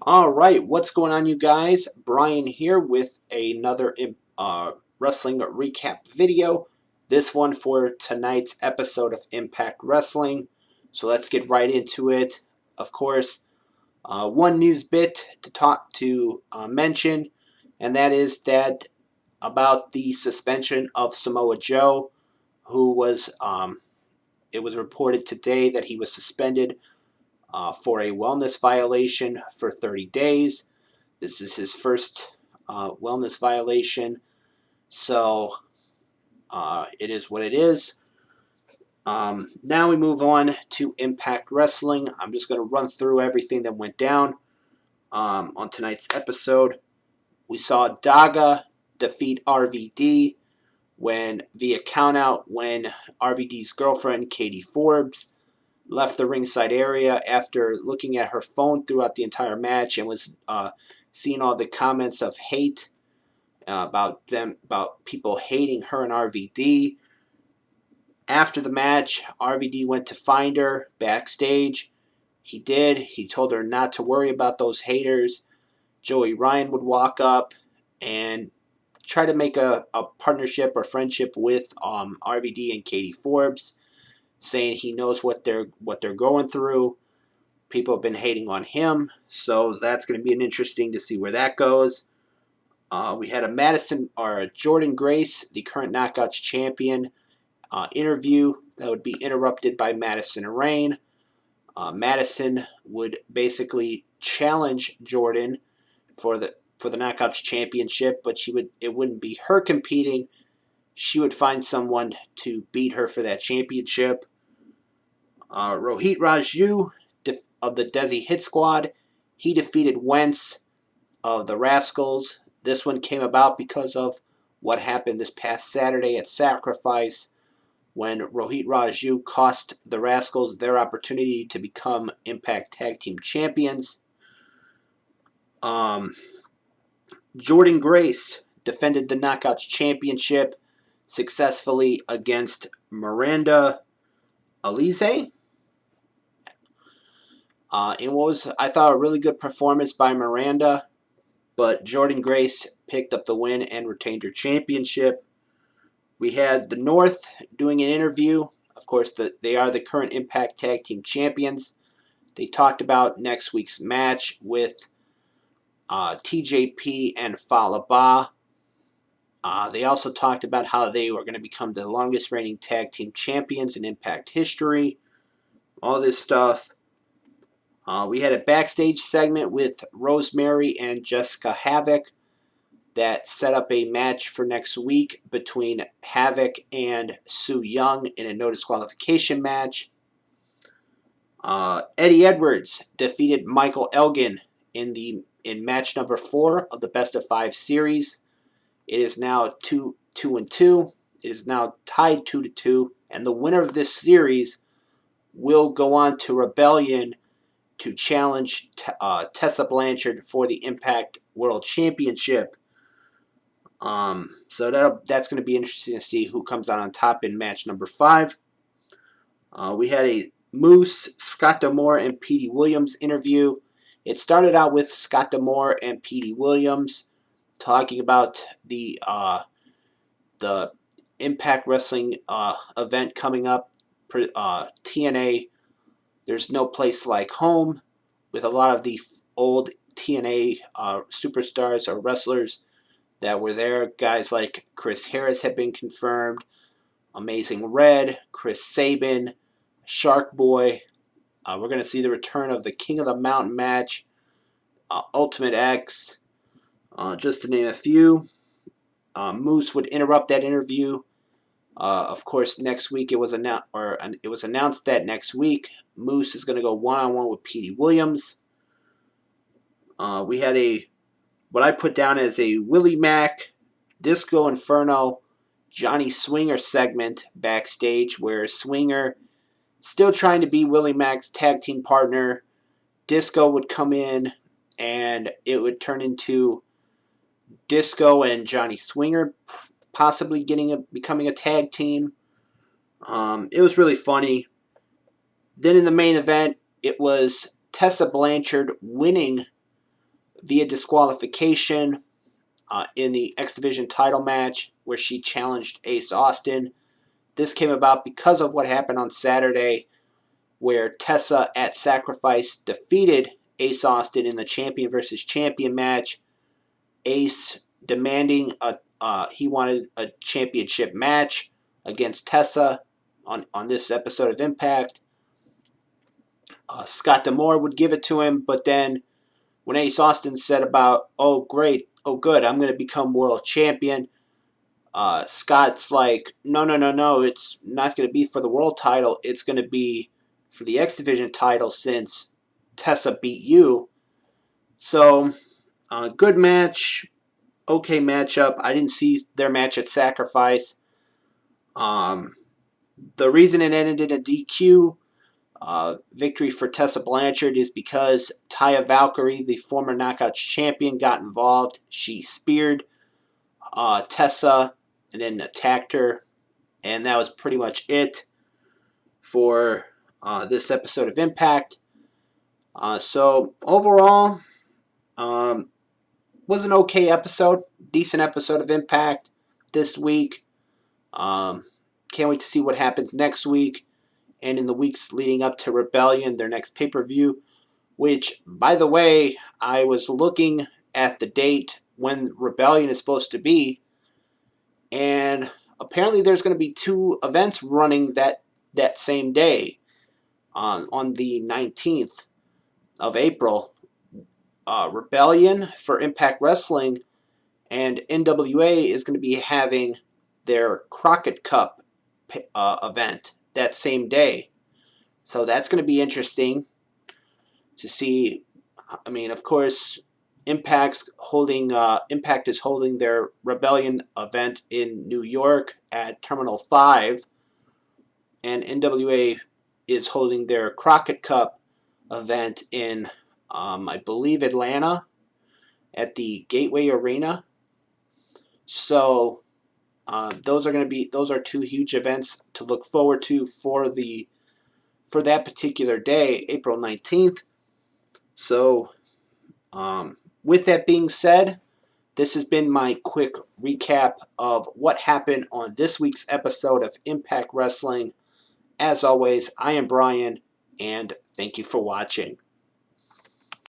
All right, what's going on, you guys? Brian here with another wrestling recap video. This one for tonight's episode of Impact Wrestling. So let's get right into it. Of course, one news bit to mention, and that is that about the suspension of Samoa Joe, who was it was reported today that he was suspended for a wellness violation for 30 days. This is his first wellness violation, so it is what it is. Now we move on to Impact Wrestling. I'm just going to run through everything that went down on tonight's episode. We saw Daga defeat RVD via countout when RVD's girlfriend, Katie Forbes, left the ringside area after looking at her phone throughout the entire match and was seeing all the comments of hate about people hating her and RVD. After the match, RVD went to find her backstage. He did. He told her not to worry about those haters. Joey Ryan would walk up and try to make a partnership or friendship with RVD and Katie Forbes, saying he knows what they're going through. People have been hating on him, so that's going to be interesting to see where that goes. We had a Jordynne Grace, the current Knockouts champion, interview that would be interrupted by Madison Rayne. Madison would basically challenge Jordynne for the Knockouts championship, but it wouldn't be her competing. She would find someone to beat her for that championship. Rohit Raju of the Desi Hit Squad, he defeated Wentz of the Rascals. This one came about because of what happened this past Saturday at Sacrifice when Rohit Raju cost the Rascals their opportunity to become Impact Tag Team Champions. Jordynne Grace defended the Knockouts Championship successfully against Miranda Alize. It was, I thought, a really good performance by Miranda, but Jordynne Grace picked up the win and retained her championship. We had the North doing an interview. Of course, they are the current Impact Tag Team Champions. They talked about next week's match with TJP and Fallah Bahh. They also talked about how they were going to become the longest reigning tag team champions in Impact history. All this stuff. We had a backstage segment with Rosemary and Jessica Havoc that set up a match for next week between Havoc and Su Yung in a no disqualification match. Eddie Edwards defeated Michael Elgin in match number 4 of the Best of 5 series. It is now 2-2. It is now tied 2-2, and the winner of this series will go on to Rebellion to challenge Tessa Blanchard for the Impact World Championship. So that's going to be interesting to see who comes out on top in match number 5. We had a Moose, Scott D'Amore, and Petey Williams interview. It started out with Scott D'Amore and Petey Williams talking about the Impact Wrestling event coming up, TNA. There's no place like home, with a lot of the old TNA superstars or wrestlers that were there. Guys like Chris Harris have been confirmed, Amazing Red, Chris Sabin, Shark Boy. We're going to see the return of the King of the Mountain match, Ultimate X, just to name a few. Moose would interrupt that interview. Of course, next week it was announced that next week Moose is going to go one-on-one with Petey Williams. We had what I put down as a Willie Mack, Disco Inferno, Johnny Swinger segment backstage, where Swinger, still trying to be Willie Mack's tag team partner, Disco would come in and it would turn into Disco and Johnny Swinger possibly becoming a tag team. It was really funny. Then in the main event, it was Tessa Blanchard winning via disqualification in the X Division title match where she challenged Ace Austin. This came about because of what happened on Saturday, where Tessa at Sacrifice defeated Ace Austin in the champion versus champion match. Ace demanding he wanted a championship match against Tessa on this episode of Impact. Scott D'Amore would give it to him, but then when Ace Austin said about, oh great, oh good, I'm going to become world champion, Scott's like, no, it's not going to be for the world title, it's going to be for the X Division title since Tessa beat you. So, good match, okay matchup. I didn't see their match at Sacrifice. The reason it ended in a DQ victory for Tessa Blanchard is because Taya Valkyrie, the former Knockouts champion, got involved. She speared Tessa and then attacked her, and that was pretty much it for this episode of Impact. So overall, was an okay episode, decent episode of Impact this week. Can't wait to see what happens next week and in the weeks leading up to Rebellion, their next pay-per-view, which, by the way, I was looking at the date when Rebellion is supposed to be, and apparently there's going to be 2 events running that same day, on the 19th of April. Rebellion for Impact Wrestling and NWA is going to be having their Crockett Cup event that same day. So that's going to be interesting to see. I mean, of course, Impact is holding their Rebellion event in New York at Terminal 5, and NWA is holding their Crockett Cup event in, I believe, Atlanta at the Gateway Arena. So those are 2 huge events to look forward to for that particular day, April 19th. So with that being said, this has been my quick recap of what happened on this week's episode of Impact Wrestling. As always, I am Brian, and thank you for watching.